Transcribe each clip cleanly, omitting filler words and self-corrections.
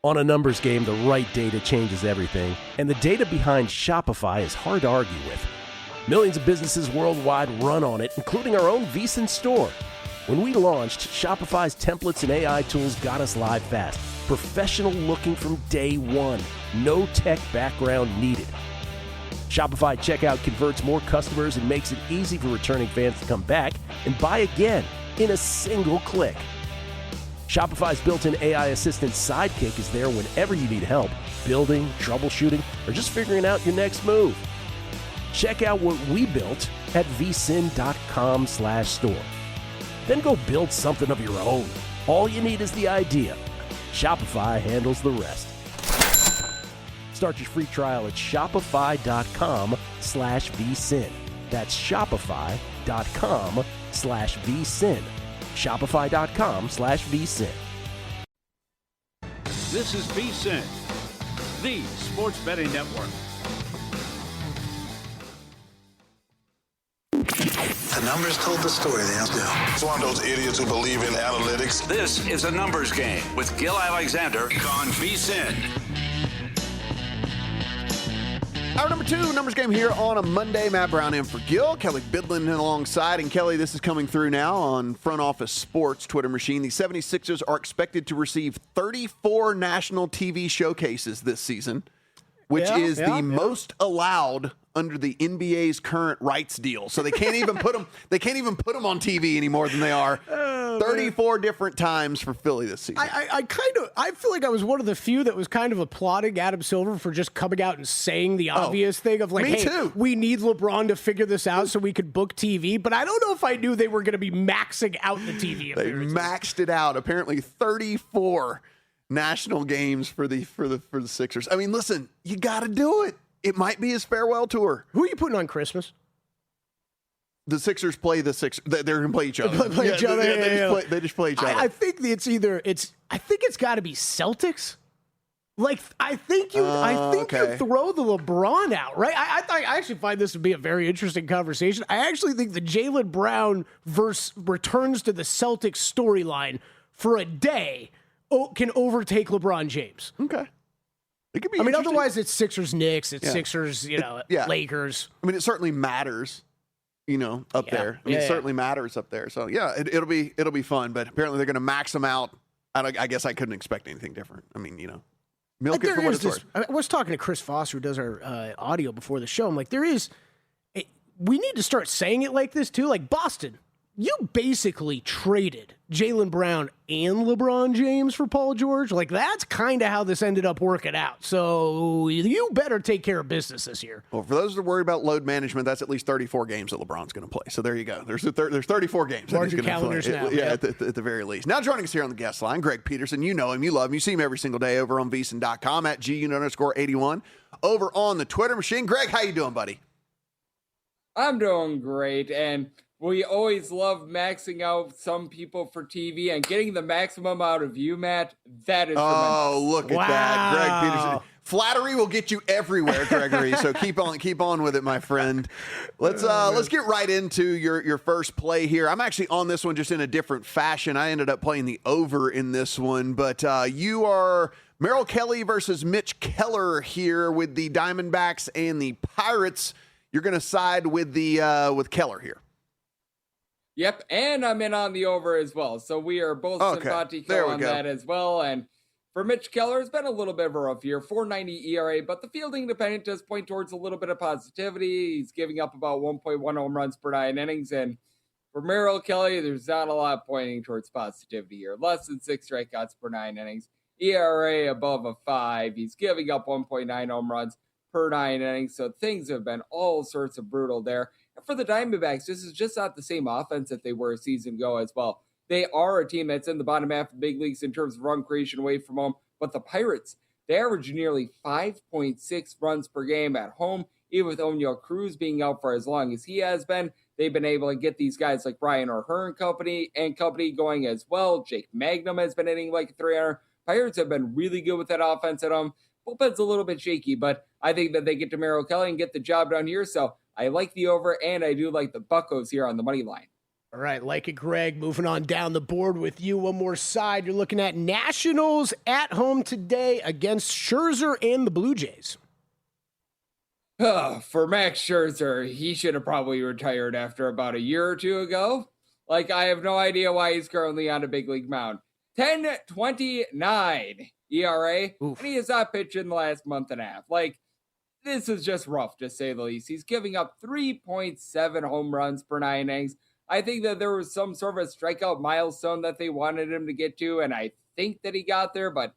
On a numbers game, the right data changes everything, and the data behind Shopify is hard to argue with. Millions of businesses worldwide run on it, including our own VSiN store. When we launched, Shopify's templates and AI tools got us live fast. Professional looking from day one. No tech background needed. Shopify checkout converts more customers and makes it easy for returning fans to come back and buy again in a single click. Shopify's built-in AI assistant Sidekick is there whenever you need help, building, troubleshooting, or just figuring out your next move. Check out what we built at vsin.com/store. Then go build something of your own. All you need is the idea. Shopify handles the rest. Start your free trial at shopify.com/vsin. That's shopify.com/vsin. Shopify.com/vsin. This is VSiN, the sports betting network. The numbers told the story, they do. It's one of those idiots who believe in analytics. This is a numbers game with Gil Alexander on VSiN. Hour number 2, numbers game here on a Monday. Matt Brown in for Gil. Kelley Bydlon alongside. And Kelley, this is coming through now on Front Office Sports Twitter machine. The 76ers are expected to receive 34 national TV showcases this season, which is the most allowed under the NBA's current rights deal. So they can't even put them. They can't even put them on TV any more than they are. 34 different times for Philly this season. I feel like I was one of the few that was kind of applauding Adam Silver for just coming out and saying the obvious thing of like, hey, too. We need LeBron to figure this out so we could book TV. But I don't know if I knew they were going to be maxing out the TV appearances. They maxed it out. Apparently 34 national games for the Sixers. I mean, listen, you got to do it. It might be his farewell tour. Who are you putting on Christmas? The Sixers play the Sixers. They're going to play each other. They just play each other. I think it's got to be Celtics. Like, I think you throw the LeBron out, right? I actually find this to be a very interesting conversation. I actually think the Jaylen Brown returns to the Celtics storyline for a day can overtake LeBron James. Okay. It could be otherwise it's Sixers Knicks, it's Sixers, Lakers. I mean, it certainly matters, up there. I mean, it certainly matters up there. So, it'll be fun, but apparently they're going to max them out. I guess I couldn't expect anything different. I mean, milk it for what it's worth. I was talking to Chris Foster, who does our audio before the show. I'm like, we need to start saying it like this, too. Like, Boston, you basically traded Jaylen Brown and LeBron James for Paul George. Like, that's kind of how this ended up working out. So you better take care of business this year. Well, for those that are worried about load management, that's at least 34 games that LeBron's going to play. So there you go. There's 34 games that he's going to play. Now. At the very least. Now joining us here on the guest line, Greg Peterson. You know him. You love him. You see him every single day over on vsin.com at @GUN_81 over on the Twitter machine. Greg, how you doing, buddy? I'm doing great, and we always love maxing out some people for TV and getting the maximum out of you, Matt. That is tremendous. Oh, look at that, Greg Peterson. Flattery will get you everywhere, Gregory. So keep on with it, my friend. Let's get right into your first play here. I'm actually on this one just in a different fashion. I ended up playing the over in this one, but you are Merrill Kelley versus Mitch Keller here with the Diamondbacks and the Pirates. You're going to side with with Keller here. Yep, and I'm in on the over as well. So we are both simpatico on that as well. And for Mitch Keller, it's been a little bit of a rough year, 4.90 ERA, but the fielding independent does point towards a little bit of positivity. He's giving up about 1.1 home runs per 9 innings. And for Merrill Kelley, there's not a lot pointing towards positivity here. Less than 6 strikeouts per 9 innings. ERA above a 5. He's giving up 1.9 home runs per 9 innings. So things have been all sorts of brutal there. And for the Diamondbacks, this is just not the same offense that they were a season ago as well. They are a team that's in the bottom half of the big leagues in terms of run creation away from home. But the Pirates, they average nearly 5.6 runs per game at home. Even with O'Neal Cruz being out for as long as he has been, they've been able to get these guys like Brian O'Hearn company going as well. Jake Magnum has been hitting like 300. Pirates have been really good with that offense at home. Bullpen's a little bit shaky, but I think that they get to Merrill Kelley and get the job done here. So I like the over, and I do like the Buccos here on the money line. All right, like it, Greg. Moving on down the board with you. One more side. You're looking at Nationals at home today against Scherzer and the Blue Jays. For Max Scherzer, he should have probably retired after about a year or two ago. Like, I have no idea why he's currently on a big league mound. 10.29 ERA, Oof. and he has not pitched in the last month and a half. Like, this is just rough, to say the least. He's giving up 3.7 home runs per 9 innings. I think that there was some sort of a strikeout milestone that they wanted him to get to, and I think that he got there, but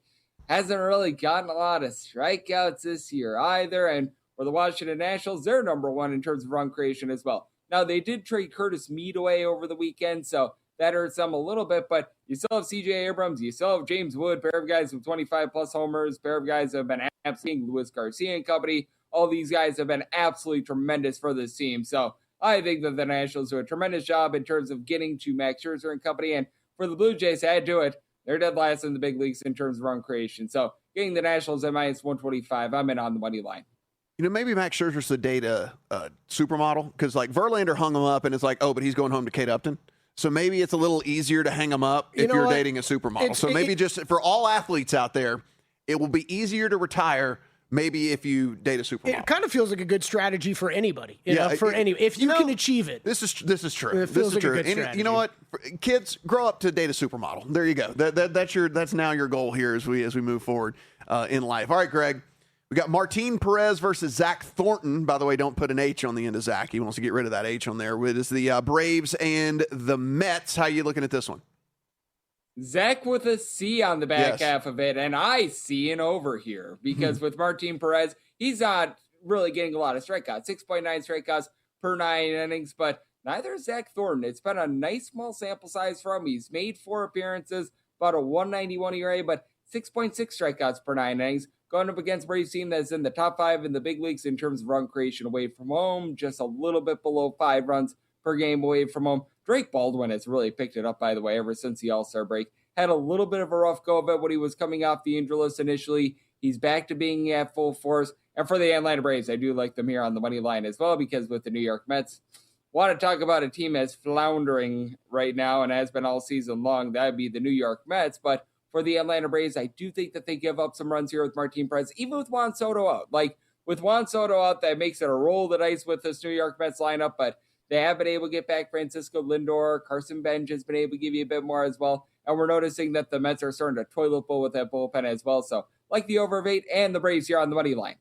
hasn't really gotten a lot of strikeouts this year either. And for the Washington Nationals, they're number one in terms of run creation as well. Now, they did trade Curtis Mead away over the weekend, so that hurts them a little bit, but you still have C.J. Abrams, you still have James Wood, pair of guys with 25-plus homers, pair of guys that have been absolutely Luis Garcia and company. All these guys have been absolutely tremendous for this team, so I think that the Nationals do a tremendous job in terms of getting to Max Scherzer and company, and for the Blue Jays to add to it, they're dead last in the big leagues in terms of run creation, so getting the Nationals at minus 125, I'm in on the money line. You know, maybe Max Scherzer's the data supermodel, because like Verlander hung him up, and it's like, oh, but he's going home to Kate Upton. So maybe it's a little easier to hang him up if you're dating a supermodel. So maybe just for all athletes out there, it will be easier to retire maybe if you date a supermodel. It kind of feels like a good strategy for anybody. If you can achieve it. This is true. It feels like a good strategy. You know what? Kids, grow up to date a supermodel. There you go. That's now your goal here as we move forward in life. All right, Greg. We got Martin Perez versus Zach Thornton. By the way, don't put an H on the end of Zach. He wants to get rid of that H on there. It is the Braves and the Mets. How are you looking at this one? Zach with a C on the back half of it, and I see an over here because with Martin Perez, he's not really getting a lot of strikeouts, 6.9 strikeouts per 9 innings, but neither is Zach Thornton. It's been a nice small sample size for him. He's made 4 appearances, about a 191 ERA, but 6.6 strikeouts per 9 innings. Going up against a Braves team that's in the top 5 in the big leagues in terms of run creation away from home, just a little bit below 5 runs per game away from home. Drake Baldwin has really picked it up, by the way, ever since the All-Star break. Had a little bit of a rough go of it when he was coming off the injury list initially. He's back to being at full force. And for the Atlanta Braves, I do like them here on the money line as well, because with the New York Mets, want to talk about a team that's floundering right now and has been all season long, that would be the New York Mets. But for the Atlanta Braves, I do think that they give up some runs here with Martin Perez, even with Juan Soto out. Like, with Juan Soto out, that makes it a roll of the dice with this New York Mets lineup, but they have been able to get back Francisco Lindor. Carson Bench has been able to give you a bit more as well, and we're noticing that the Mets are starting to toilet bowl with that bullpen as well, so like the over of 8 and the Braves here on the money line.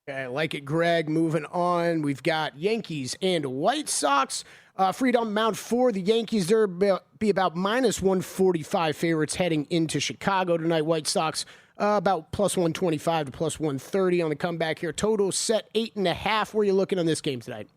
Okay, I like it, Greg. Moving on, we've got Yankees and White Sox. Freed on the mound for the Yankees. There will be about minus 145 favorites heading into Chicago tonight. White Sox about plus 125 to plus 130 on the comeback here. Total set 8.5. Where are you looking on this game tonight?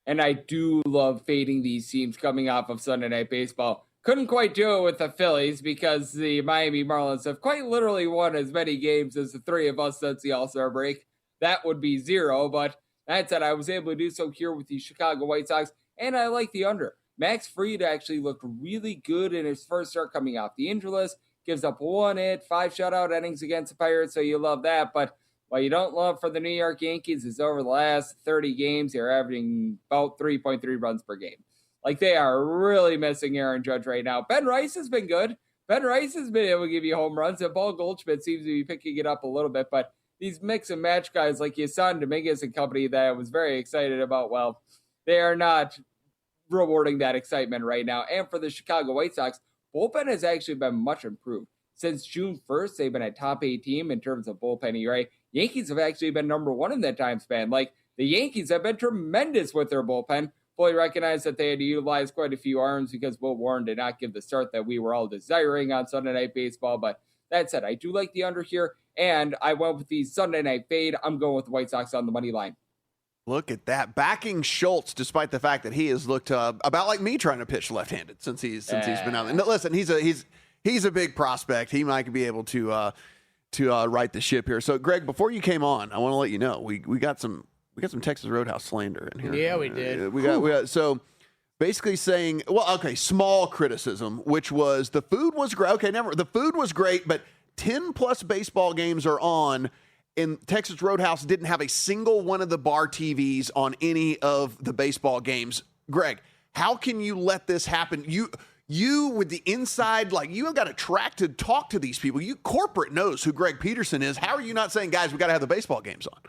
And I do love fading these teams coming off of Sunday Night Baseball. Couldn't quite do it with the Phillies because the Miami Marlins have quite literally won as many games as the 3 of us since the All-Star break. That would be 0, but that said, I was able to do so here with the Chicago White Sox, and I like the under. Max Fried actually looked really good in his first start coming off the injury list. Gives up 1 hit, 5 shutout innings against the Pirates, so you love that. But what you don't love for the New York Yankees is over the last 30 games, they're averaging about 3.3 runs per game. Like, they are really missing Aaron Judge right now. Ben Rice has been good. Ben Rice has been able to give you home runs, and Paul Goldschmidt seems to be picking it up a little bit. But these mix and match guys like Yasan Dominguez and company that I was very excited about, well, they are not rewarding that excitement right now. And for the Chicago White Sox, bullpen has actually been much improved. Since June 1st, they've been a top 8 team in terms of bullpen ERA. Yankees have actually been number 1 in that time span. Like, the Yankees have been tremendous with their bullpen. Fully recognize that they had to utilize quite a few arms because Will Warren did not give the start that we were all desiring on Sunday Night Baseball. But that said, I do like the under here, and I went with the Sunday Night fade. I'm going with the White Sox on the money line. Look at that. Backing Schultz, despite the fact that he has looked about like me trying to pitch left-handed since he's been out there. No, listen, he's a big prospect. He might be able to right the ship here. So, Greg, before you came on, I want to let you know we got some Texas Roadhouse slander in here. Yeah, we did. We got so basically saying, well, okay, small criticism, which was the food was great. Okay, the food was great, but 10+ baseball games are on, and Texas Roadhouse didn't have a single one of the bar TVs on any of the baseball games. Greg, How can you let this happen? You with the inside, like you have got a track to talk to these people. Corporate knows who Greg Peterson is. How are you not saying, guys, we got to have the baseball games on?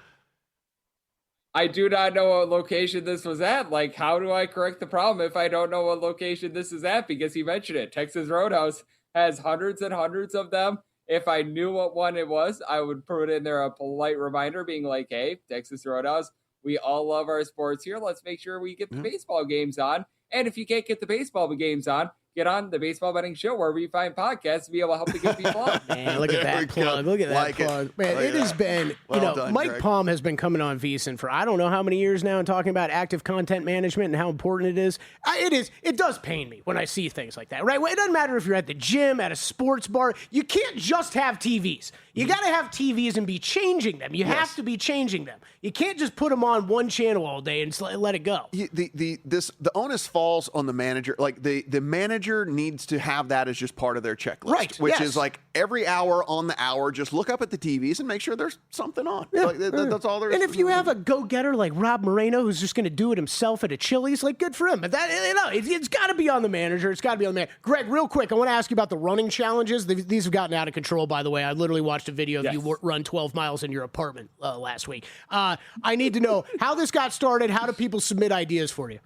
I do not know what location this was at. Like, how do I correct the problem if I don't know what location this is at? Because he mentioned it. Texas Roadhouse has hundreds and hundreds of them. If I knew what one it was, I would put in there a polite reminder being like, hey, Texas Roadhouse, we all love our sports here. Let's make sure we get the baseball games on. And if you can't get the baseball games on, get on the Baseball Betting Show wherever you find podcasts to be able to help to get people on. Man, look at that plug. Look at that plug. Man, it has been, done, Mike Greg. Palm has been coming on VSiN for I don't know how many years now and talking about active content management and how important it is. It does pain me when I see things like that, right? Well, it doesn't matter if you're at the gym, at a sports bar. You can't just have TVs. You got to have TVs and be changing them. You have to be changing them. You can't just put them on one channel all day and let it go. The onus falls on the manager. Like the manager needs to have that as just part of their checklist, right? Which is like every hour on the hour, just look up at the TVs and make sure there's something on. Yeah, like, that's all there is. And if you have a go-getter like Rob Moreno who's just going to do it himself at a Chili's, like good for him. But that it's got to be on the manager. It's got to be on the manager. Greg, real quick, I want to ask you about the running challenges. These have gotten out of control, by the way. I literally watched a video of you run 12 miles in your apartment last week. I need to know how this got started. How do people submit ideas for you?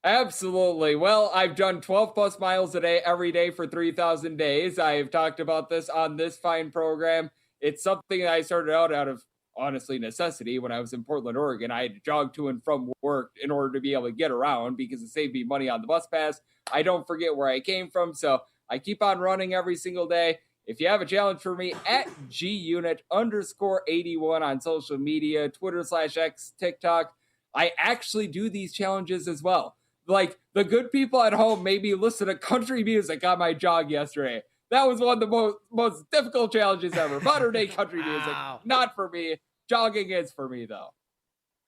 Absolutely. Well, I've done 12 plus miles a day every day for 3,000 days. I've talked about this on this fine program. It's something that I started out of, honestly, necessity. When I was in Portland, Oregon, I had to jog to and from work in order to be able to get around because it saved me money on the bus pass. I don't forget where I came from, so I keep on running every single day. If you have a challenge for me, at @GUnit_81 on social media, Twitter/X, TikTok, I actually do these challenges as well. Like, the good people at home maybe listen to country music on my jog yesterday. That was one of the most difficult challenges ever. Modern day country music, not for me. Jogging is for me, though.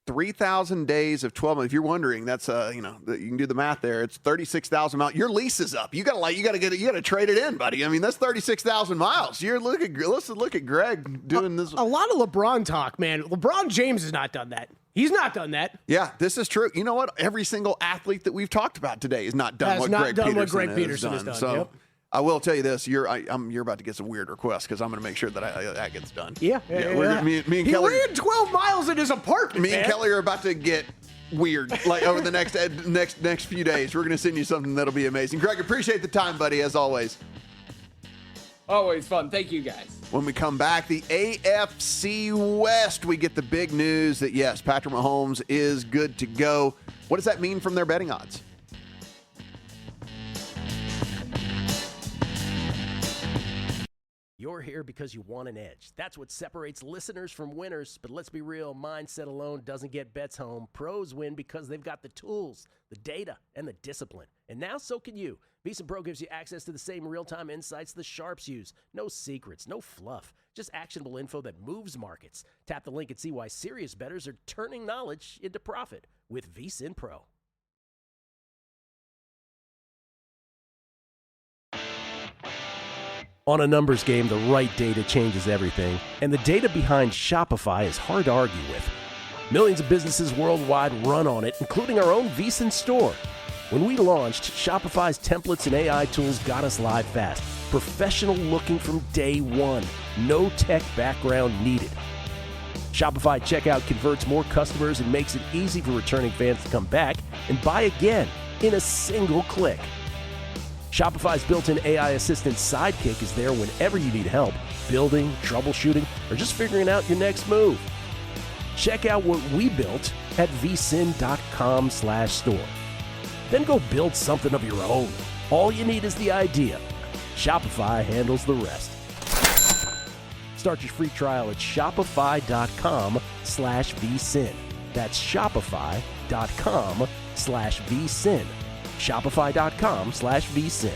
3,000 days of 12 months. If you're wondering, that's you can do the math there. It's 36,000 miles. Your lease is up. You got to trade it in, buddy. I mean, that's 36,000 miles. Let's look at Greg doing this. A lot of LeBron talk, man. LeBron James has not done that. He's not done that. Yeah, this is true. You know what? Every single athlete that we've talked about today has not done what Greg Peterson has done. So I will tell you this: you're about to get some weird requests because I'm going to make make sure that gets done. Yeah. Me and Kelley. He ran 12 miles in his apartment. Me and Kelley are about to get weird. Like over the next few days, we're going to send you something that'll be amazing. Greg, appreciate the time, buddy, as always. Always fun. Thank you, guys. When we come back, the AFC West, we get the big news that, yes, Patrick Mahomes is good to go. What does that mean from their betting odds? You're here because you want an edge. That's what separates listeners from winners. But let's be real, mindset alone doesn't get bets home. Pros win because they've got the tools, the data, and the discipline. And now so can you. VSiN Pro gives you access to the same real-time insights the sharps use. No secrets, no fluff, just actionable info that moves markets. Tap the link and see why serious bettors are turning knowledge into profit with VSiN Pro. On a numbers game, the right data changes everything, and the data behind Shopify is hard to argue with. Millions of businesses worldwide run on it, including our own VSiN store. When we launched, Shopify's templates and AI tools got us live fast. Professional looking from day one. No tech background needed. Shopify checkout converts more customers and makes it easy for returning fans to come back and buy again in a single click. Shopify's built-in AI assistant Sidekick is there whenever you need help, building, troubleshooting, or just figuring out your next move. Check out what we built at vsin.com/store. Then go build something of your own. All you need is the idea. Shopify handles the rest. Start your free trial at shopify.com/vsin. That's shopify.com/vsin. Shopify.com/vsin.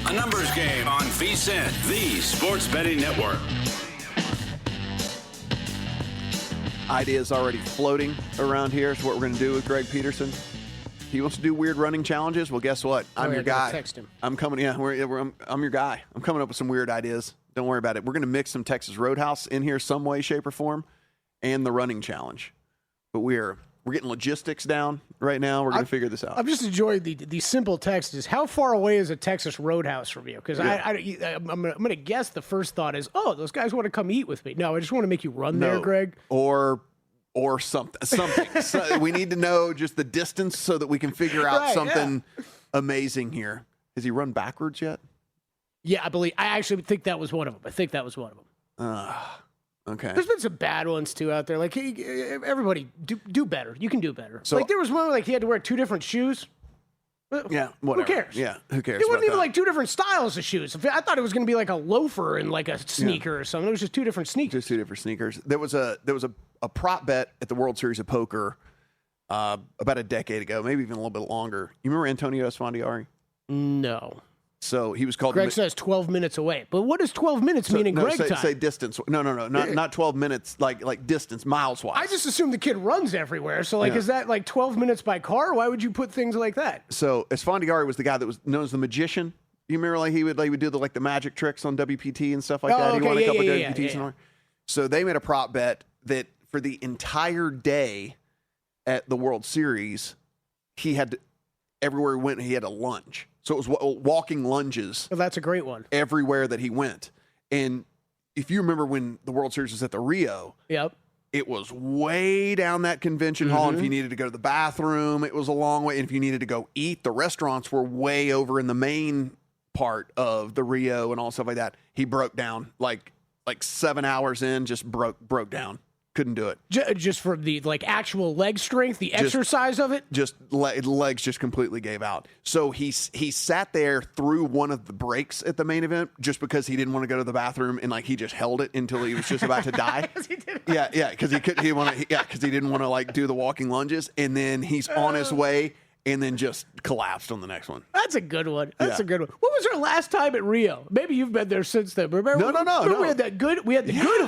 A numbers game on VSiN, the sports betting network. Ideas already floating around here is what we're going to do with Greg Peterson. He wants to do weird running challenges. Well, guess what? I'm your guy. Text him. I'm coming. Yeah, I'm your guy. I'm coming up with some weird ideas. Don't worry about it. We're going to mix some Texas Roadhouse in here some way, shape, or form, and the running challenge. But we're getting logistics down right now. We're going to figure this out. I'm just enjoying the simple text is, how far away is a Texas Roadhouse from you? Because I'm going to guess the first thought is, oh, those guys want to come eat with me. No, I just want to make you run there, Greg. Or something. So we need to know just the distance so that we can figure out something amazing here. Has he run backwards yet? Yeah, I actually think that was one of them. Okay. There's been some bad ones too out there. Like, everybody do better. You can do better. So, like, there was one where, like, he had to wear 2 different shoes. Yeah, whatever. Who cares? Yeah, who cares? It wasn't even like 2 different styles of shoes. I thought it was going to be like a loafer and like a sneaker or something. It was just 2 different sneakers. Just 2 different sneakers. There was a prop bet at the World Series of Poker about a decade ago, maybe even a little bit longer. You remember Antonio Esfandiari? No. So he was called. Greg says 12 minutes away. But what does 12 minutes mean in Greg time? Say distance. No. Not 12 minutes, like distance, miles wise. I just assume the kid runs everywhere. So, like, is that like 12 minutes by car? Why would you put things like that? So Esfandiari was the guy that was known as the magician. You remember, like, he would do the magic tricks on WPT and stuff like that. Okay. He won a couple of WPTs and all. So they made a prop bet that for the entire day at the World Series, he had to, everywhere he went, he had a lunge. So it was walking lunges. Well, that's a great one. Everywhere that he went. And if you remember when the World Series was at the Rio, it was way down that convention hall. And if you needed to go to the bathroom, it was a long way. And if you needed to go eat, the restaurants were way over in the main part of the Rio and all stuff like that. He broke down like 7 hours in, just broke down. Couldn't do it. Just for the actual leg strength, the exercise of it? Just legs just completely gave out. So he sat there through one of the breaks at the main event just because he didn't want to go to the bathroom, and he just held it until he was just about to die. Because he didn't want to do the walking lunges, and then he's on his way. And then just collapsed on the next one. That's a good one. That's a good one. What was our last time at Rio? Maybe you've been there since then. Remember? No. We had the good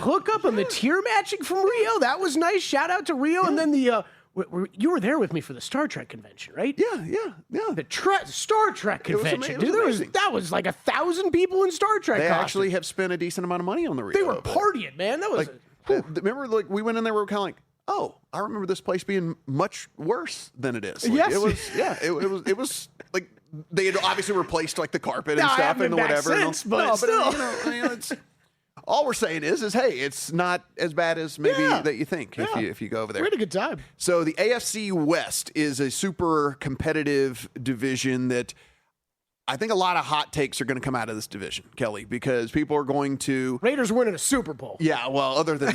hookup on the tier matching from Rio. That was nice. Shout out to Rio. Yeah. And then you were there with me for the Star Trek convention, right? Yeah. The Star Trek convention. That was like 1,000 people in Star Trek. They actually have spent a decent amount of money on the Rio. They were partying, man. That was remember, we went in there. We were kind of like, oh, I remember this place being much worse than it is. Yes. It was like they had obviously replaced the carpet and stuff and whatever. Since, but still. It's all we're saying is hey, it's not as bad as maybe that you think if you go over there. We had a good time. So the AFC West is a super competitive division that I think a lot of hot takes are going to come out of this division, Kelley, because people are going to... Raiders winning a Super Bowl. Yeah, well, other than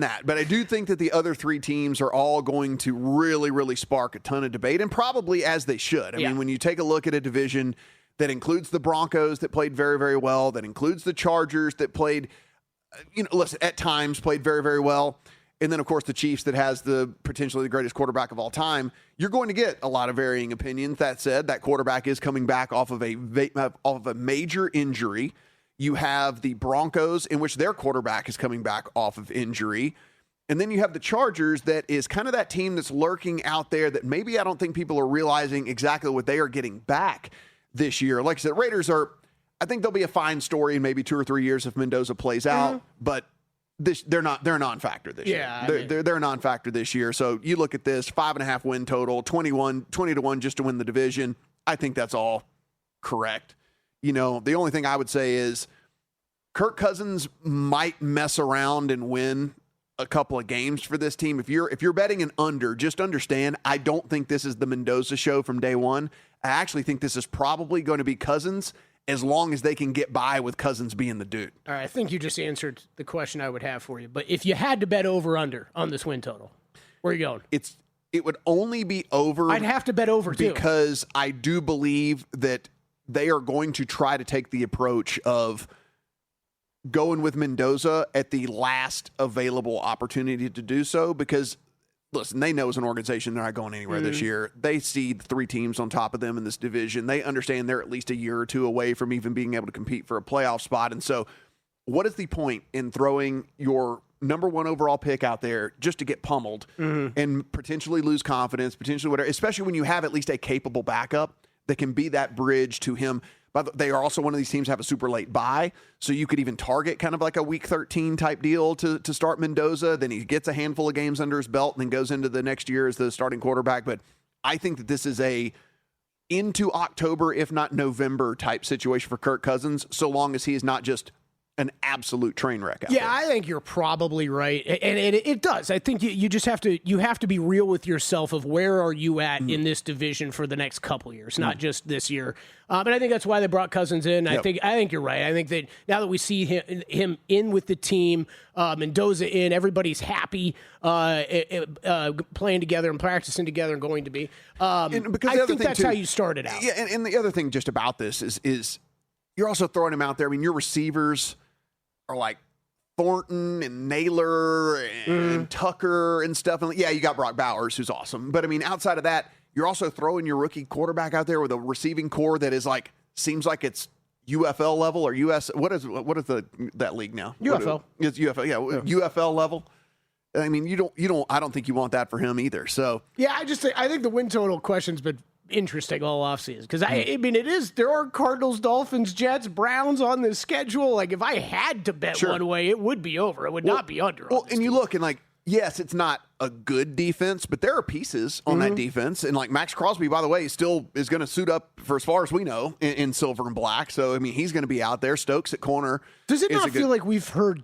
that. But I do think that the other 3 teams are all going to really, really spark a ton of debate, and probably as they should. I mean, when you take a look at a division that includes the Broncos that played very, very well, that includes the Chargers that played, at times played very, very well, and then, of course, the Chiefs that has potentially the greatest quarterback of all time, you're going to get a lot of varying opinions. That said, that quarterback is coming back off of a major injury. You have the Broncos, in which their quarterback is coming back off of injury. And then you have the Chargers, that is kind of that team that's lurking out there that maybe I don't think people are realizing exactly what they are getting back this year. Like I said, Raiders I think they'll be a fine story in maybe 2 or 3 years if Mendoza plays out, but they're a non-factor this year. They're a non-factor this year. So you look at this 5.5 win total, 20-1 just to win the division. I think that's all correct. The only thing I would say is Kirk Cousins might mess around and win a couple of games for this team. If you're betting an under, just understand, I don't think this is the Mendoza show from day one. I actually think this is probably going to be Cousins, as long as they can get by with Cousins being the dude. All right, I think you just answered the question I would have for you. But if you had to bet over-under on this win total, where are you going? It would only be over. I'd have to bet over, too. Because I do believe that they are going to try to take the approach of going with Mendoza at the last available opportunity to do so, because listen, they know as an organization they're not going anywhere this year. They see the 3 teams on top of them in this division. They understand they're at least a year or 2 away from even being able to compete for a playoff spot. And so what is the point in throwing your number 1 overall pick out there just to get pummeled and potentially lose confidence, potentially whatever, especially when you have at least a capable backup that can be that bridge to him But they are also one of these teams that have a super late bye, so you could even target kind of like a week 13 type deal to start Mendoza. Then he gets a handful of games under his belt and then goes into the next year as the starting quarterback. But I think that this is a into October, if not November, type situation for Kirk Cousins, so long as he is not just an absolute train wreck out there. I think you're probably right. And it does. I think you just have to be real with yourself of where are you at in this division for the next couple years, not just this year. But I think that's why they brought Cousins in. Yep. I think you're right. I think that now that we see him in with the team, Mendoza in, everybody's happy playing together and practicing together and going to be. I think that's how you started out. Yeah, and the other thing just about this is you're also throwing him out there. I mean, your receivers are like Thornton and Naylor and Tucker and stuff. And you got Brock Bowers, who's awesome. But I mean, outside of that, you're also throwing your rookie quarterback out there with a receiving core that is like, seems like it's UFL level or US. What is that league now? UFL. It's UFL. Yeah, UFL level. I mean, I don't think you want that for him either. So I think the win total question's been interesting all offseason because I mean there are Cardinals, Dolphins, Jets, Browns on the schedule. Like if I had to bet one way, it would be over. It would not be under. Well, and you look and like, yes, it's not a good defense, but there are pieces on that defense. And like Max Crosby, by the way, still is going to suit up for as far as we know in silver and black. So I mean, he's going to be out there. Stokes at corner. Does it not feel like we've heard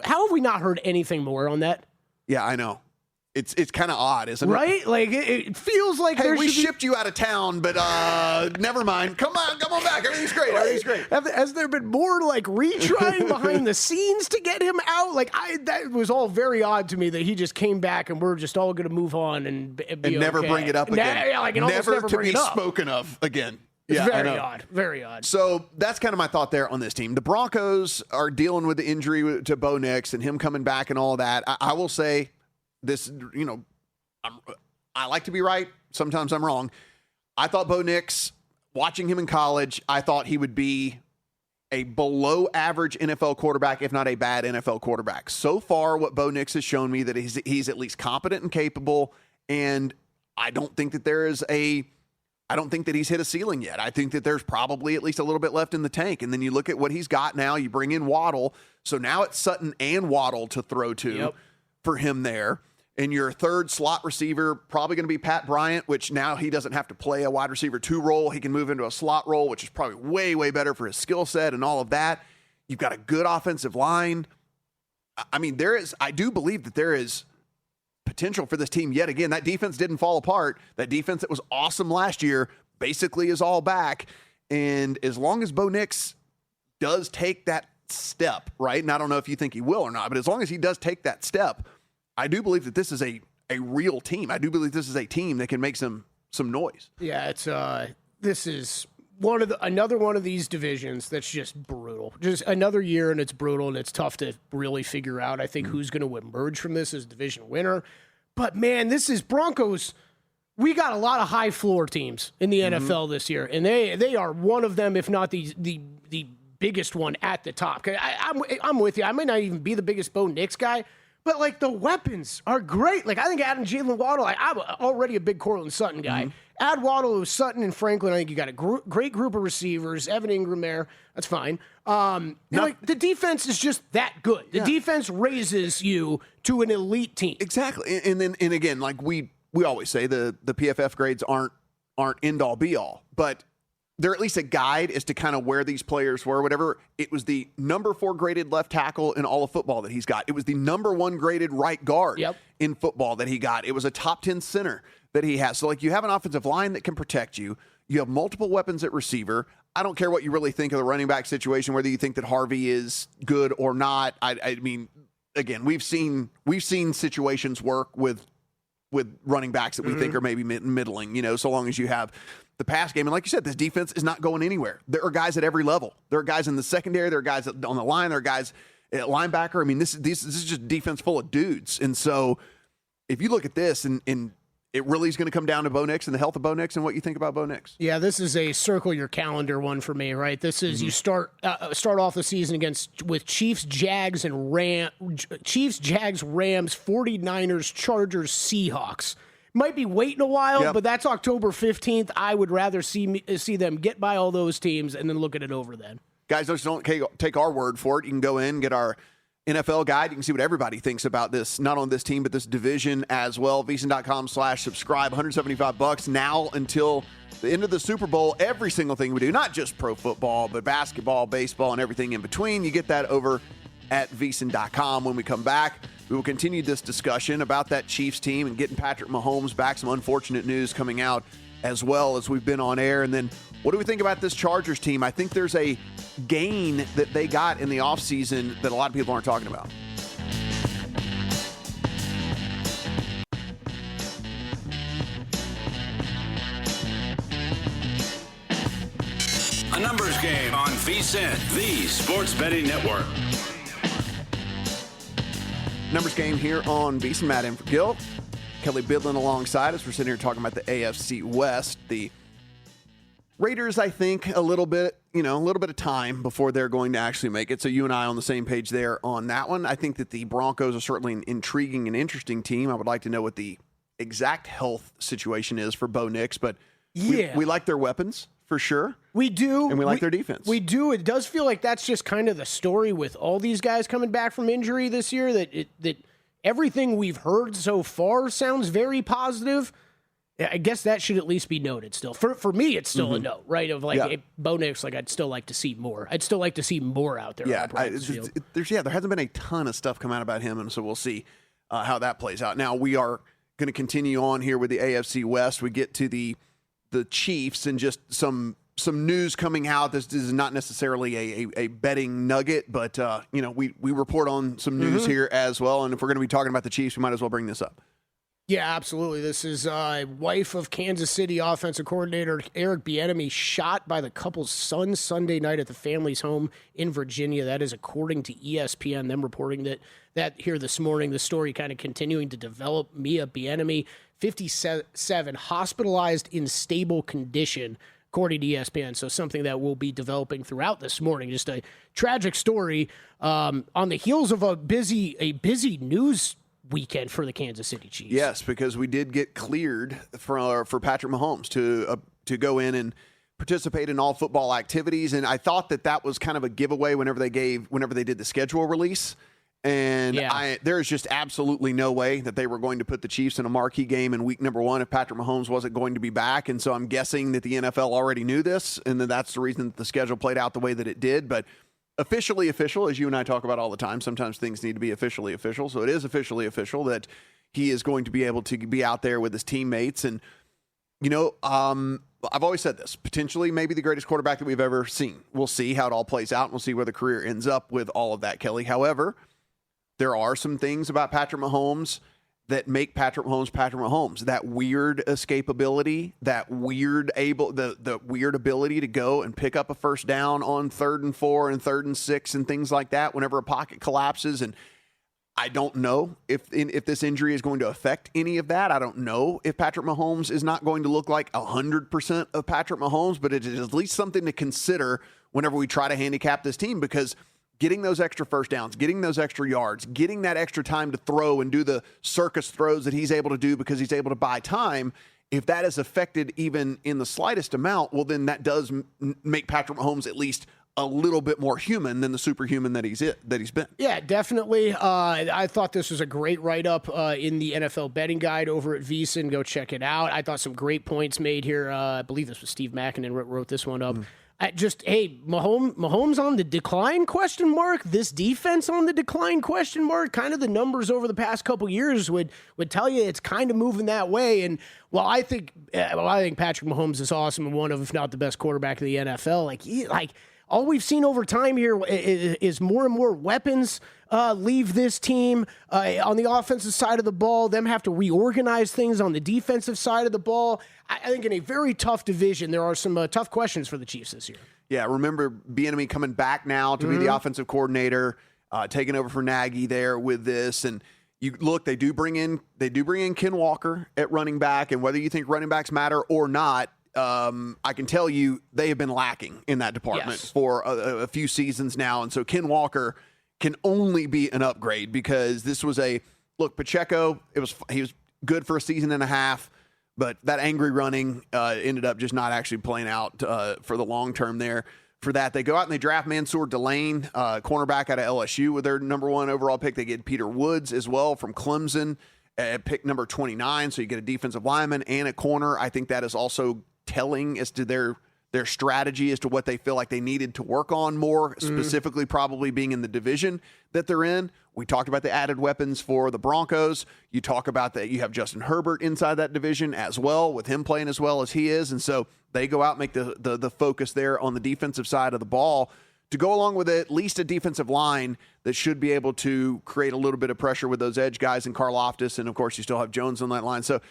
how have we not heard anything more on that? Yeah, I know. It's kind of odd, isn't it? Right? Like, it feels like we shipped you out of town, but never mind. Come on back. Everything's great. Everything's great. Has there been more, like, retrying behind the scenes to get him out? Like, that was all very odd to me that he just came back and we're just all going to move on and be never bring it up again. Never to be spoken of again. It's very odd. Very odd. So that's kind of my thought there on this team. The Broncos are dealing with the injury to Bo Nix and him coming back and all that. I will say, this, I like to be right. Sometimes I'm wrong. I thought Bo Nix, watching him in college, I thought he would be a below average NFL quarterback, if not a bad NFL quarterback. So far, what Bo Nix has shown me that he's at least competent and capable. And I don't think that he's hit a ceiling yet. I think that there's probably at least a little bit left in the tank. And then you look at what he's got now. You bring in Waddle. So now it's Sutton and Waddle to throw to for him there. And your third slot receiver, probably going to be Pat Bryant, which now he doesn't have to play a wide receiver 2 role. He can move into a slot role, which is probably way, way better for his skill set and all of that. You've got a good offensive line. I mean, I do believe that there is potential for this team yet again. That defense didn't fall apart. That defense that was awesome last year basically is all back. And as long as Bo Nix does take that step, right? And I don't know if you think he will or not, but as long as he does take that step, I do believe that this is a real team. I do believe this is a team that can make some noise. Yeah, it's this is another one of these divisions that's just brutal. Just another year and it's brutal and it's tough to really figure out, I think, who's going to emerge from this as division winner. But man, this is Broncos. We got a lot of high floor teams in the NFL this year, and they are one of them, if not the biggest one at the top. I'm with you. I may not even be the biggest Bo Nix guy, but, like, the weapons are great. Like, I think adding Jalen Waddle, I'm already a big Cortland Sutton guy. Add Waddle to Sutton and Franklin. I think you got a great group of receivers. Evan Ingram there. That's fine. The defense is just that good. The defense raises you to an elite team. Exactly. And again, like we always say, the PFF grades aren't end-all, be-all. But they're at least a guide as to kind of where these players were, whatever. It was the number 4 graded left tackle in all of football that he's got. It was the number 1 graded right guard in football that he got. It was a top 10 center that he has. So, like, you have an offensive line that can protect you. You have multiple weapons at receiver. I don't care what you really think of the running back situation, whether you think that Harvey is good or not. I mean, again, we've seen situations work with running backs that we think are maybe middling, so long as you have the pass game. And like you said, this defense is not going anywhere. There are guys at every level. There are guys in the secondary. There are guys on the line. There are guys at linebacker. I mean, this is just defense full of dudes. And so if you look at this and it really is going to come down to Bo Nix and the health of Bo Nix and what you think about Bo Nix. Yeah, this is a circle your calendar one for me, right? This is you start off the season with Chiefs, Jags, Rams, 49ers, Chargers, Seahawks. might be waiting a while, but that's October 15th. I would rather see them get by all those teams and then look at it over then. Guys, just don't take our word for it. You can go in, get our NFL guide. You can see what everybody thinks about this, not on this team, but this division as well. VSiN.com/subscribe, $175 now until the end of the Super Bowl. Every single thing we do, not just pro football, but basketball, baseball, and everything in between. You get that over at VSiN.com. When we come back, we will continue this discussion about that Chiefs team and getting Patrick Mahomes back. Some unfortunate news coming out as well as we've been on air. And then what do we think about this Chargers team? I think there's a gain that they got in the offseason that a lot of people aren't talking about. A numbers game on VSiN, the Sports Betting Network. Numbers game here on VSiN. Matt in for Gil. Kelley Bydlon alongside us. We're sitting here talking about the AFC West. The Raiders, I think, a little bit of time before they're going to actually make it. So you and I on the same page there on that one. I think that the Broncos are certainly an intriguing and interesting team. I would like to know what the exact health situation is for Bo Nix, but we like their weapons for sure. We do. And we like their defense. We do. It does feel like that's just kind of the story with all these guys coming back from injury this year, that everything we've heard so far sounds very positive. I guess that should at least be noted still. For me, it's still a note, right? Of Bo Nix, I'd still like to see more. I'd still like to see more out there. Yeah, there hasn't been a ton of stuff come out about him, and so we'll see how that plays out. Now, we are going to continue on here with the AFC West. We get to the Chiefs and just some news coming out. This is not necessarily a betting nugget, but we report on some news here as well. And if we're going to be talking about the Chiefs, we might as well bring this up. Yeah, absolutely. This is wife of Kansas City offensive coordinator Eric Bieniemy shot by the couple's son Sunday night at the family's home in Virginia. That is according to ESPN. Them reporting that here this morning. The story kind of continuing to develop. Mia Bieniemy, 57, hospitalized in stable condition, according to ESPN. So something that we'll be developing throughout this morning. Just a tragic story on the heels of a busy news weekend for the Kansas City Chiefs. Yes, because we did get cleared for Patrick Mahomes to go in and participate in all football activities, and I thought that was kind of a giveaway whenever they did the schedule release. And there is just absolutely no way that they were going to put the Chiefs in a marquee game in week number 1 if Patrick Mahomes wasn't going to be back. And so I'm guessing that the NFL already knew this, and that's the reason that the schedule played out the way that it did. But officially official, as you and I talk about all the time, sometimes things need to be officially official. So it is officially official that he is going to be able to be out there with his teammates. And, I've always said this, potentially maybe the greatest quarterback that we've ever seen. We'll see how it all plays out, and we'll see where the career ends up with all of that, Kelley. However, there are some things about Patrick Mahomes that make Patrick Mahomes. That weird escapability, that weird the weird ability to go and pick up a first down on 3rd and 4 and 3rd and 6 and things like that whenever a pocket collapses. And I don't know if this injury is going to affect any of that. I don't know if Patrick Mahomes is not going to look like 100% of Patrick Mahomes, but it is at least something to consider whenever we try to handicap this team, because getting those extra first downs, getting those extra yards, getting that extra time to throw and do the circus throws that he's able to do because he's able to buy time, if that is affected even in the slightest amount, well, then that does make Patrick Mahomes at least a little bit more human than the superhuman that he's been. Yeah, definitely. I thought this was a great write-up in the NFL betting guide over at VSiN. Go check it out. I thought some great points made here. I believe this was Steve Mackinnon wrote this one up. Mahomes on the decline, ? This defense on the decline, ? Kind of the numbers over the past couple years would tell you it's kind of moving that way. And while I think Patrick Mahomes is awesome and one of, if not the best quarterback in the NFL, all we've seen over time here is more and more weapons leave this team on the offensive side of the ball. Them have to reorganize things on the defensive side of the ball. I think in a very tough division, there are some tough questions for the Chiefs this year. Yeah, remember Bieniemy coming back now to be the offensive coordinator, taking over for Nagy there with this. And you look, they do bring in Ken Walker at running back, and whether you think running backs matter or not, I can tell you they have been lacking in that department for a few seasons now. And so Ken Walker can only be an upgrade, because this was Pacheco, good for a season and a half, but that angry running ended up just not actually playing out for the long term there. For that, they go out and they draft Mansour Delane, cornerback out of LSU with their number 1 overall pick. They get Peter Woods as well from Clemson at pick number 29. So you get a defensive lineman and a corner. I think that is also telling as to their strategy as to what they feel like they needed to work on more, specifically probably being in the division that they're in. We talked about the added weapons for the Broncos. You talk about that you have Justin Herbert inside that division as well, with him playing as well as he is. And so they go out and make the focus there on the defensive side of the ball to go along with at least a defensive line that should be able to create a little bit of pressure with those edge guys and Karlaftis. And, of course, you still have Jones on that line. So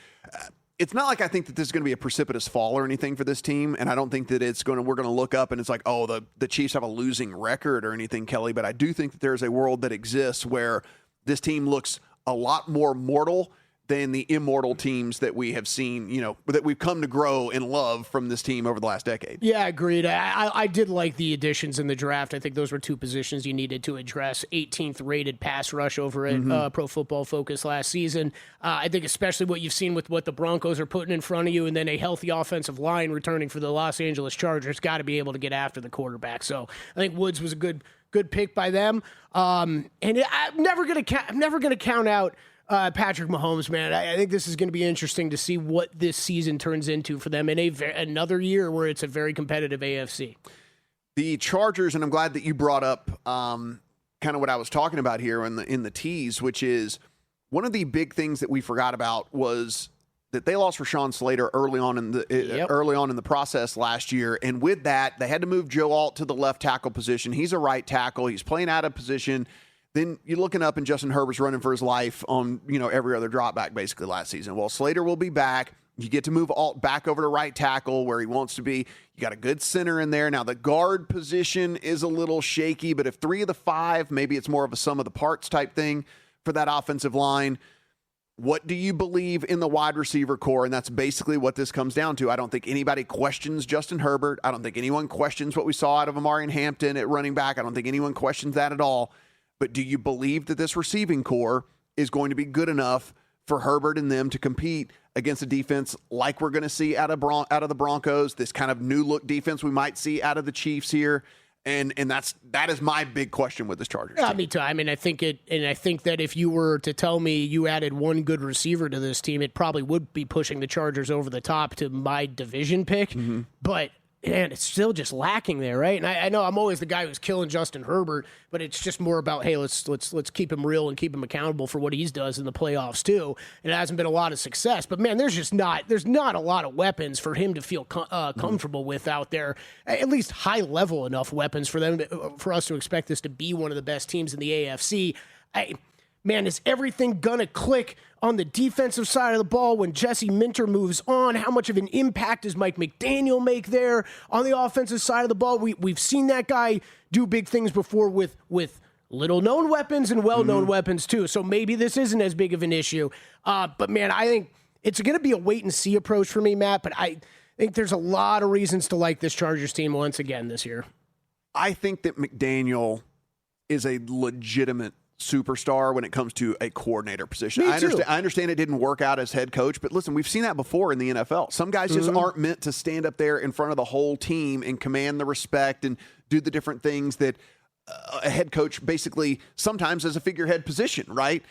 it's not like I think that this is going to be a precipitous fall or anything for this team, and I don't think that we're going to look up and it's like, oh, the Chiefs have a losing record or anything, Kelley, but I do think that there's a world that exists where this team looks a lot more mortal than the immortal teams that we have seen, that we've come to grow and love from this team over the last decade. Yeah, agreed. I did like the additions in the draft. I think those were 2 positions you needed to address. 18th rated pass rush over at Pro Football Focus last season. I think especially what you've seen with what the Broncos are putting in front of you, and then a healthy offensive line returning for the Los Angeles Chargers, got to be able to get after the quarterback. So I think Woods was a good pick by them. I'm never going to count out Patrick Mahomes, man. I think this is going to be interesting to see what this season turns into for them in another year where it's a very competitive AFC. The Chargers, and I'm glad that you brought up kind of what I was talking about here in the tease, which is one of the big things that we forgot about was that they lost Rashawn Slater early on in the process last year, and with that, they had to move Joe Alt to the left tackle position. He's a right tackle. He's playing out of position. Then you're looking up and Justin Herbert's running for his life on, every other drop back basically last season. Well, Slater will be back. You get to move Alt back over to right tackle where he wants to be. You got a good center in there. Now, the guard position is a little shaky, but if 3 of the 5, maybe it's more of a sum of the parts type thing for that offensive line. What do you believe in the wide receiver core? And that's basically what this comes down to. I don't think anybody questions Justin Herbert. I don't think anyone questions what we saw out of Amari Hampton at running back. I don't think anyone questions that at all. But do you believe that this receiving core is going to be good enough for Herbert and them to compete against a defense like we're going to see out of the Broncos, this kind of new look defense we might see out of the Chiefs here? And that is my big question with this Chargers team. Me too. I mean, I think that if you were to tell me you added one good receiver to this team, it probably would be pushing the Chargers over the top to my division pick. Mm-hmm. But man, it's still just lacking there, right? And I know I'm always the guy who's killing Justin Herbert, but it's just more about, hey, let's keep him real and keep him accountable for what he does in the playoffs too. And it hasn't been a lot of success, but man, there's not a lot of weapons for him to feel comfortable with out there. At least high level enough weapons for us to expect this to be one of the best teams in the AFC. Man, is everything gonna click on the defensive side of the ball when Jesse Minter moves on? How much of an impact does Mike McDaniel make there on the offensive side of the ball? We've seen that guy do big things before with little-known weapons and well-known weapons too. So maybe this isn't as big of an issue. But man, I think it's going to be a wait-and-see approach for me, Matt. But I think there's a lot of reasons to like this Chargers team once again this year. I think that McDaniel is a legitimate superstar when it comes to a coordinator position. I understand it didn't work out as head coach, but listen, we've seen that before in the NFL. Some guys just aren't meant to stand up there in front of the whole team and command the respect and do the different things that a head coach basically sometimes as a figurehead position, right?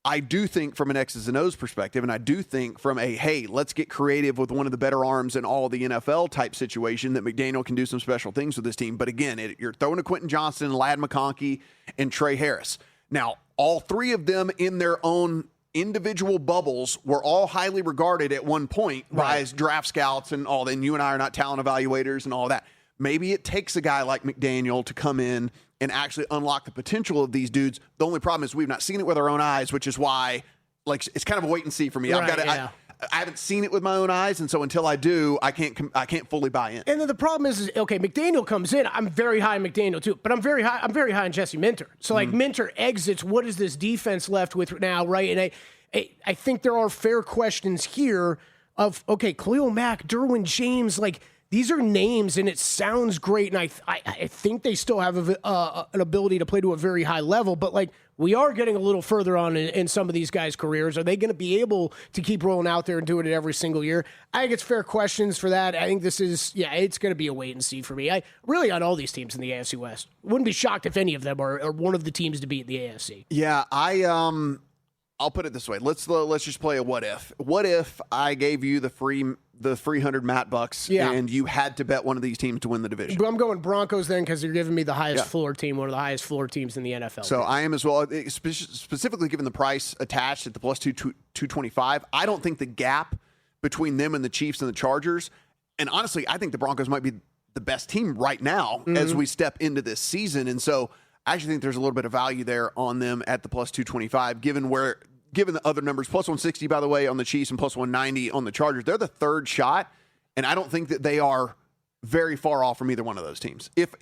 I do think from an X's and O's perspective, and I do think from a, hey, let's get creative with one of the better arms in all of the NFL type situation that McDaniel can do some special things with this team. But again, you're throwing to Quentin Johnston, Ladd McConkey, and Trey Harris. Now, all 3 of them in their own individual bubbles were all highly regarded at one point by draft scouts and all. And you and I are not talent evaluators and all that. Maybe it takes a guy like McDaniel to come in and actually unlock the potential of these dudes. The only problem is we've not seen it with our own eyes, which is why, like, it's kind of a wait and see for me. I haven't seen it with my own eyes, and so until I do, I can't fully buy in. And then the problem is okay, McDaniel comes in. I'm very high on McDaniel too, but I'm very high on Jesse Minter. So like Minter exits, what is this defense left with now, right? And I think there are fair questions here of okay, Khalil Mack, Derwin James, like these are names, and it sounds great, and I think they still have an ability to play to a very high level, but like, we are getting a little further on in some of these guys' careers. Are they going to be able to keep rolling out there and doing it every single year? I think it's fair questions for that. I think this is, it's going to be a wait and see for me. Really on all these teams in the AFC West. Wouldn't be shocked if any of them are one of the teams to beat in the AFC. Yeah, I'll put it this way. Let's just play a what if. What if I gave you the free 100 Matt bucks and you had to bet one of these teams to win the division? I'm going Broncos then because you're giving me the highest floor team, one of the highest floor teams in the NFL. So I am as well, specifically given the price attached at the plus 225. I don't think the gap between them and the Chiefs and the Chargers, and honestly, I think the Broncos might be the best team right now as we step into this season. And so I actually think there's a little bit of value there on them at the plus 225, given the other numbers, plus 160, by the way, on the Chiefs and plus 190 on the Chargers. They're the third shot, and I don't think that they are very far off from either one of those teams, if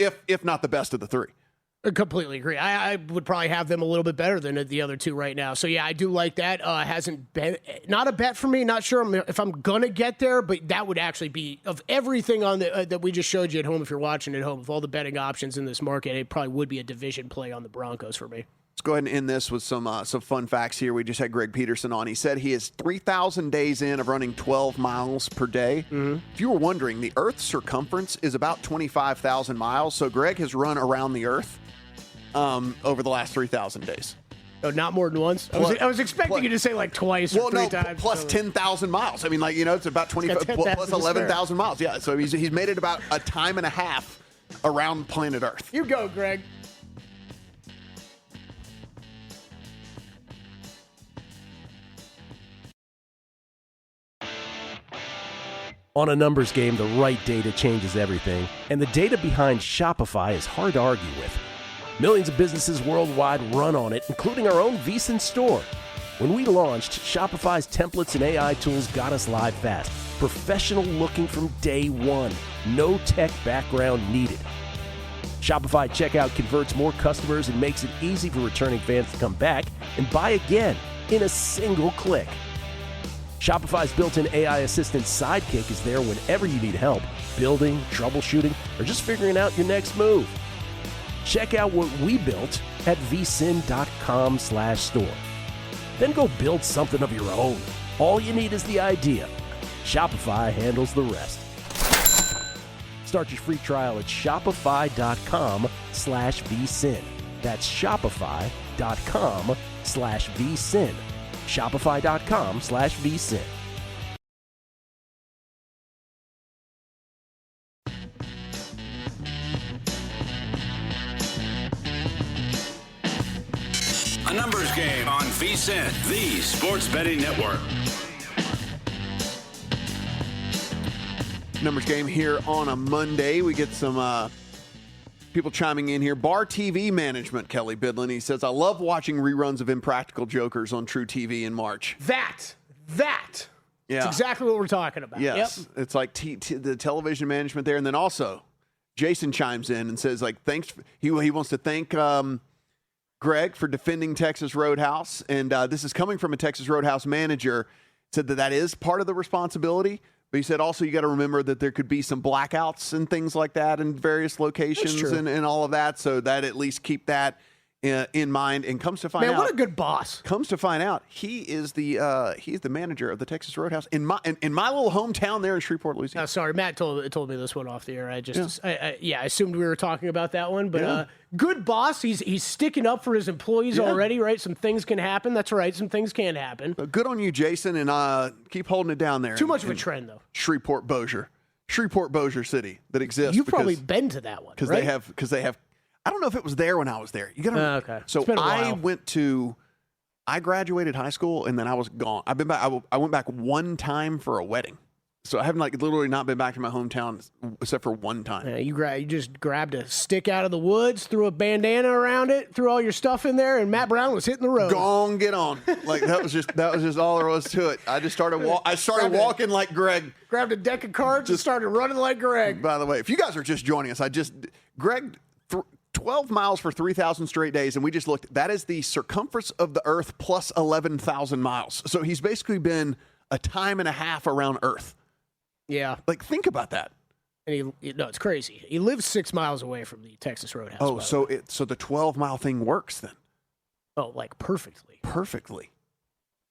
not the best of the three. I completely agree. I would probably have them a little bit better than the other two right now. So, yeah, I do like that. Hasn't been not a bet for me. Not sure if I'm going to get there, but that would actually be, of everything on that we just showed you at home, if you're watching at home, with all the betting options in this market, it probably would be a division play on the Broncos for me. Let's go ahead and end this with some fun facts here. We just had Greg Peterson on. He said he is 3,000 days in of running 12 miles per day. Mm-hmm. If you were wondering, the Earth's circumference is about 25,000 miles. So Greg has run around the Earth over the last 3,000 days. Oh, not more than once? I was expecting you to say like twice or three times. Plus 10,000 miles. I mean, it's about 25 plus 11,000 miles. Yeah, so he's made it about a time and a half around planet Earth. You go, Greg. On a numbers game, the right data changes everything, and the data behind Shopify is hard to argue with. Millions of businesses worldwide run on it, including our own VEASAN store. When we launched, Shopify's templates and AI tools got us live fast, professional looking from day one. No tech background needed. Shopify checkout converts more customers and makes it easy for returning fans to come back and buy again in a single click. Shopify's built-in AI assistant Sidekick is there whenever you need help, building, troubleshooting, or just figuring out your next move. Check out what we built at vsin.com/store. Then go build something of your own. All you need is the idea. Shopify handles the rest. Start your free trial at shopify.com/vsin. That's shopify.com/vsin. Shopify.com/vsin. A numbers game on VSiN, the sports betting network. Numbers game here on a Monday. We get some people chiming in here. Bar TV management, Kelley Bydlon. He says, I love watching reruns of Impractical Jokers on True TV in March. That. Yeah. It's exactly what we're talking about. Yes. Yep. It's like the television management there. And then also, Jason chimes in and says, thanks. He wants to thank Greg for defending Texas Roadhouse. And this is coming from a Texas Roadhouse manager. Said that is part of the responsibility. But he said also you got to remember that there could be some blackouts and things like that in various locations and all of that. So that at least keep that in mind. And comes to find out, what a good boss. Comes to find out, he is the manager of the Texas Roadhouse in my little hometown there in Shreveport, Louisiana. Sorry, Matt told me this one off the air. I assumed we were talking about that one, but good boss. He's sticking up for his employees already, right? Some things can happen. That's right. Some things can happen. Good on you, Jason, and keep holding it down there. Too much of a trend, though. Shreveport Bossier City that exists. You've probably been to that one, right? Because they have. I don't know if it was there when I was there. You gotta. Okay. So I graduated high school and then I was gone. I've been back. I went back one time for a wedding. So I haven't literally not been back to my hometown except for one time. Yeah, you just grabbed a stick out of the woods, threw a bandana around it, threw all your stuff in there, and Matt Brown was hitting the road. Gone, get on. That was just all there was to it. I just started walking like Greg. Grabbed a deck of cards and started running like Greg. By the way, if you guys are just joining us, Greg 12 miles for 3,000 straight days, and we just looked. That is the circumference of the Earth plus 11,000 miles. So he's basically been a time and a half around Earth. Yeah. Think about that. And it's crazy. He lives 6 miles away from the Texas Roadhouse. Oh, so the 12-mile thing works then? Oh, like perfectly. Perfectly.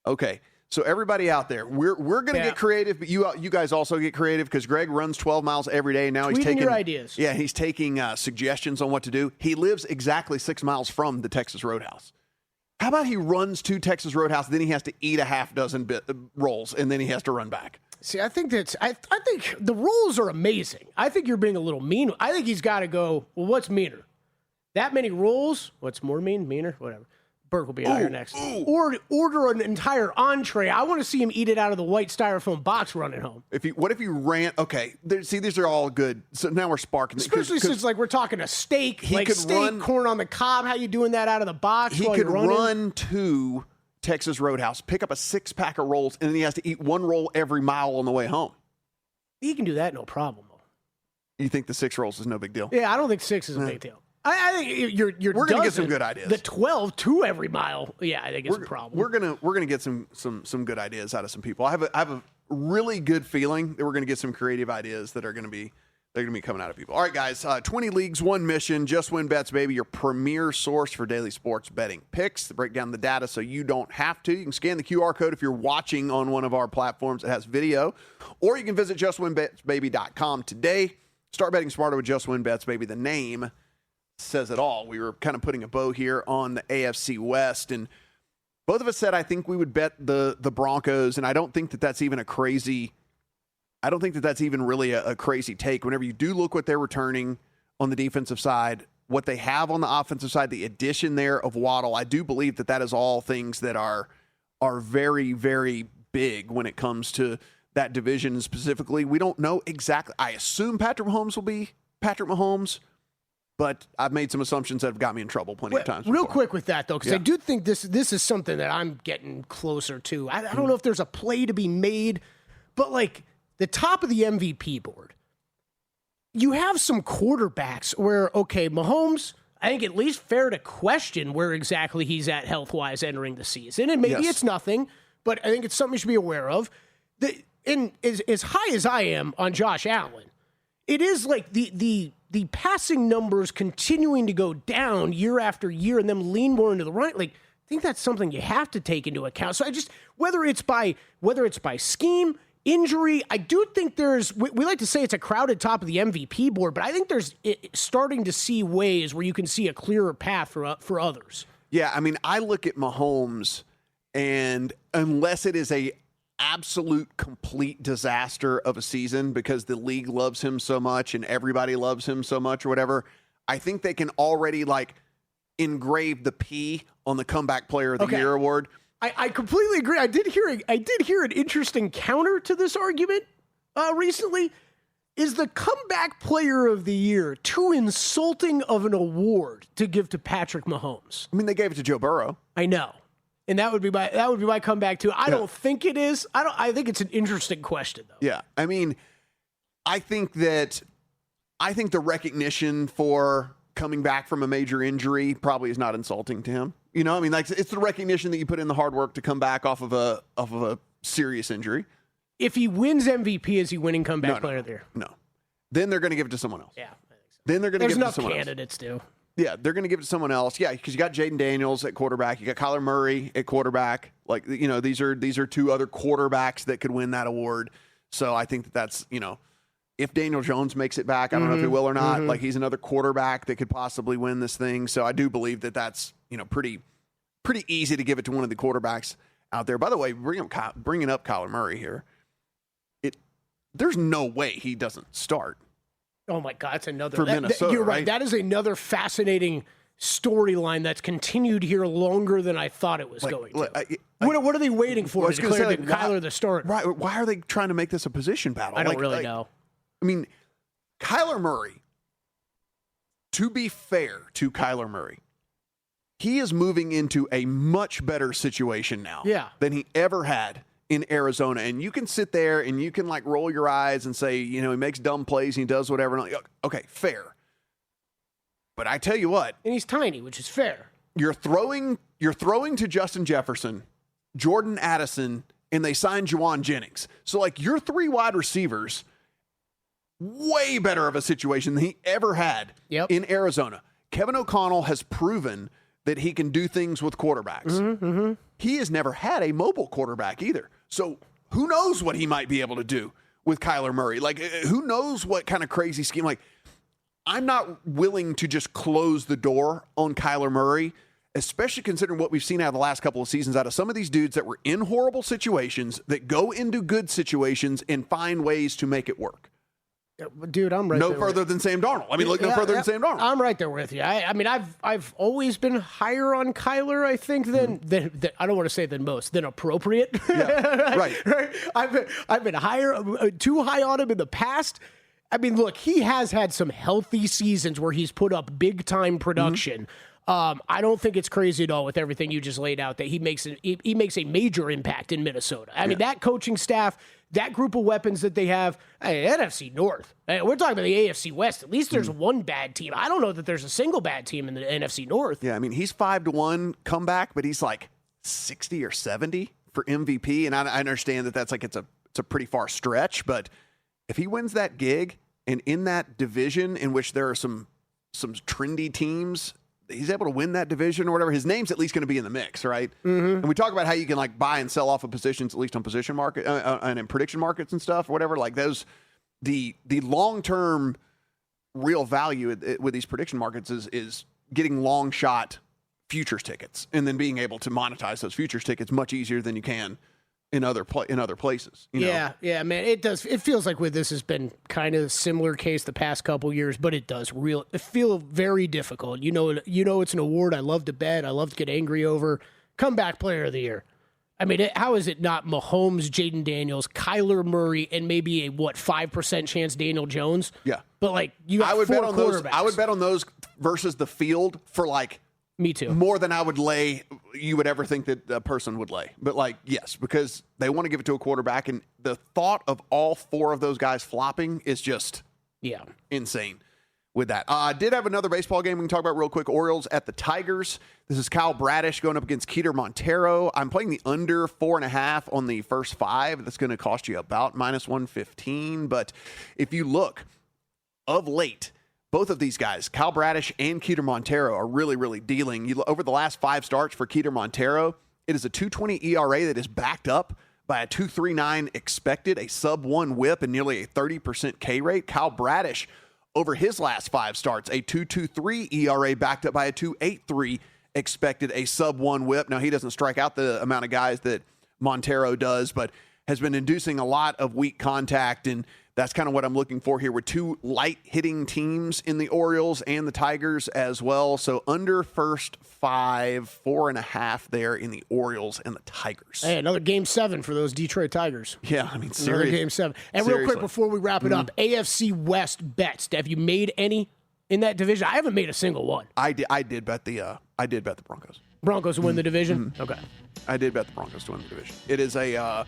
Okay. So everybody out there, we're going to get creative, but you guys also get creative because Greg runs 12 miles every day. Now he's taking your ideas. Yeah, he's taking suggestions on what to do. He lives exactly 6 miles from the Texas Roadhouse. How about he runs to Texas Roadhouse, then he has to eat a half dozen rolls, and then he has to run back? See, I think I think the rolls are amazing. I think you're being a little mean. I think he's got to go, well, what's meaner? That many rolls? What's more meaner? Whatever. Burke will be out here next. Or order an entire entree. I want to see him eat it out of the white styrofoam box running home. What if he ran? Okay, these are all good. So now we're sparking. Especially since like we're talking a steak, corn on the cob. How you doing that out of the box? He could run to Texas Roadhouse, pick up a 6-pack of rolls, and then he has to eat one roll every mile on the way home. He can do that, no problem. You think the 6 rolls is no big deal? Yeah, I don't think 6 is a big deal. I think you're we're going to get some good ideas. The 12 to every mile, yeah, I think it's a problem. We're gonna get some good ideas out of some people. I have a really good feeling that we're going to get some creative ideas that are going to be coming out of people. All right, guys, 20 leagues, one mission, Just Win Bets, baby, your premier source for daily sports betting picks. To break down the data so you don't have to. You can scan the QR code if you're watching on one of our platforms that has video, or you can visit justwinbetsbaby.com today. Start betting smarter with Just Win Bets, baby. The name says it all. We were kind of putting a bow here on the AFC West, and both of us said I think we would bet the Broncos, and I don't think that that's even really a crazy take. Whenever you do look what they're returning on the defensive side, what they have on the offensive side, the addition there of Waddle, I do believe that is all things that are very, very big when it comes to that division specifically. We don't know exactly. I assume Patrick Mahomes will be Patrick Mahomes, but I've made some assumptions that have got me in trouble plenty of times before. Real quick with that, though, because I do think this is something that I'm getting closer to. I don't know if there's a play to be made, but like the top of the MVP board, you have some quarterbacks where, okay, Mahomes, I think at least fair to question where exactly he's at health-wise entering the season. And maybe it's nothing, but I think it's something you should be aware of. And as high as I am on Josh Allen, it is like the passing numbers continuing to go down year after year and them lean more into the right. Like, I think that's something you have to take into account. So I just, whether it's by scheme, injury, I do think we like to say it's a crowded top of the MVP board, but I think there's starting to see ways where you can see a clearer path for others. Yeah, I mean, I look at Mahomes, and unless it is a absolute complete disaster of a season because the league loves him so much and everybody loves him so much or whatever, I think they can already like engrave the P on the Comeback Player of the Year award. I completely agree. I did hear an interesting counter to this argument recently. Is the Comeback Player of the Year too insulting of an award to give to Patrick Mahomes? I mean, they gave it to Joe Burrow. I know. And that would be my comeback too. I don't think it is. I think it's an interesting question though. Yeah. I mean, I think the recognition for coming back from a major injury probably is not insulting to him. You know, I mean, like it's the recognition that you put in the hard work to come back off of a serious injury. If he wins MVP, is he winning Comeback Player of the Year? No. Then they're going to give it to someone else. Yeah, I think so. Then they're going to give it to someone else. There's enough candidates too. Yeah, they're going to give it to someone else. Yeah, because you got Jaden Daniels at quarterback. You got Kyler Murray at quarterback. Like, you know, these are 2 other quarterbacks that could win that award. So I think that's, you know, if Daniel Jones makes it back, I don't know if he will or not. Like, he's another quarterback that could possibly win this thing. So I do believe that that's, you know, pretty easy to give it to one of the quarterbacks out there. By the way, bringing up Kyler Murray here, there's no way he doesn't start. Oh my God, it's another. For Minnesota, you're right. That is another fascinating storyline that's continued here longer than I thought it was going to. What are they waiting for to declare Kyler the starter? Right. Why are they trying to make this a position battle? I don't really know. I mean, Kyler Murray, to be fair to Kyler Murray, he is moving into a much better situation now than he ever had in Arizona. And you can sit there and you can like roll your eyes and say, you know, he makes dumb plays and he does whatever. And okay, fair. But I tell you what. And he's tiny, which is fair. You're throwing to Justin Jefferson, Jordan Addison, and they signed Juwan Jennings. So like your 3 wide receivers, way better of a situation than he ever had in Arizona. Kevin O'Connell has proven that he can do things with quarterbacks. He has never had a mobile quarterback either. So who knows what he might be able to do with Kyler Murray? Like, who knows what kind of crazy scheme? Like, I'm not willing to just close the door on Kyler Murray, especially considering what we've seen out of the last couple of seasons out of some of these dudes that were in horrible situations that go into good situations and find ways to make it work. Dude, I'm right there. No further than Sam Darnold. I mean, look no further than Sam Darnold. I'm right there with you. I mean, I've always been higher on Kyler, I think, than I don't want to say than most, than appropriate. Yeah, right. I've been higher, too high on him in the past. I mean, look, he has had some healthy seasons where he's put up big time production. I don't think it's crazy at all with everything you just laid out that he makes a major impact in Minnesota. I mean, that coaching staff, that group of weapons that they have, NFC North. We're talking about the AFC West. At least there's one bad team. I don't know that there's a single bad team in the NFC North. Yeah, I mean, he's 5-1 comeback, but he's like 60 or 70 for MVP. And I understand that that's like it's a pretty far stretch, but if he wins that gig and in that division in which there are some trendy teams, he's able to win that division or whatever, his name's at least going to be in the mix, right? And we talk about how you can like buy and sell off of positions, at least on position market and in prediction markets and stuff or whatever. Like those, the long-term real value with these prediction markets is getting long shot futures tickets and then being able to monetize those futures tickets much easier than you can in other places. You know? Yeah, man. It does. It feels like with this has been kind of a similar case the past couple years, but it feel very difficult. You know, it's an award I love to bet. I love to get angry over. Comeback Player of the Year. I mean, how is it not Mahomes, Jaden Daniels, Kyler Murray, and maybe a 5% chance Daniel Jones? Yeah, but like you, got four quarterbacks. I would bet on those versus the field for like. Me too. More than I would lay, you would ever think that a person would lay. But, like, yes, because they want to give it to a quarterback. And the thought of all four of those guys flopping is just insane with that. I did have another baseball game we can talk about real quick. Orioles at the Tigers. This is Kyle Bradish going up against Keter Montero. I'm playing the under 4.5 on the first 5. That's going to cost you about -115. But if you look, of late, both of these guys, Kyle Bradish and Keter Montero, are really, really dealing. Over the last 5 starts for Keter Montero, it is a 2.20 ERA that is backed up by a 2.39 expected, a sub-1 whip, and nearly a 30% K rate. Kyle Bradish, over his last 5 starts, a 2.23 ERA backed up by a 2.83 expected, a sub-1 whip. Now, he doesn't strike out the amount of guys that Montero does, but has been inducing a lot of weak contact, and that's kind of what I'm looking for here with 2 light-hitting teams in the Orioles and the Tigers as well. So under first 5, 4.5 there in the Orioles and the Tigers. Hey, another Game 7 for those Detroit Tigers. Yeah, I mean, seriously. Another Game 7. And seriously. Real quick before we wrap it up, AFC West bets. Have you made any in that division? I haven't made a single one. I did bet the Broncos. Broncos to win the division? Okay. I did bet the Broncos to win the division. It is a...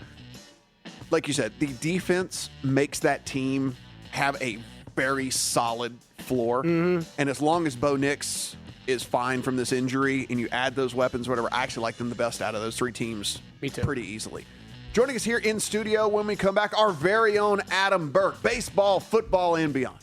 like you said, the defense makes that team have a very solid floor. And as long as Bo Nix is fine from this injury and you add those weapons, whatever, I actually like them the best out of those 3 teams. Me too. Pretty easily. Joining us here in studio when we come back, our very own Adam Burke, baseball, football, and beyond.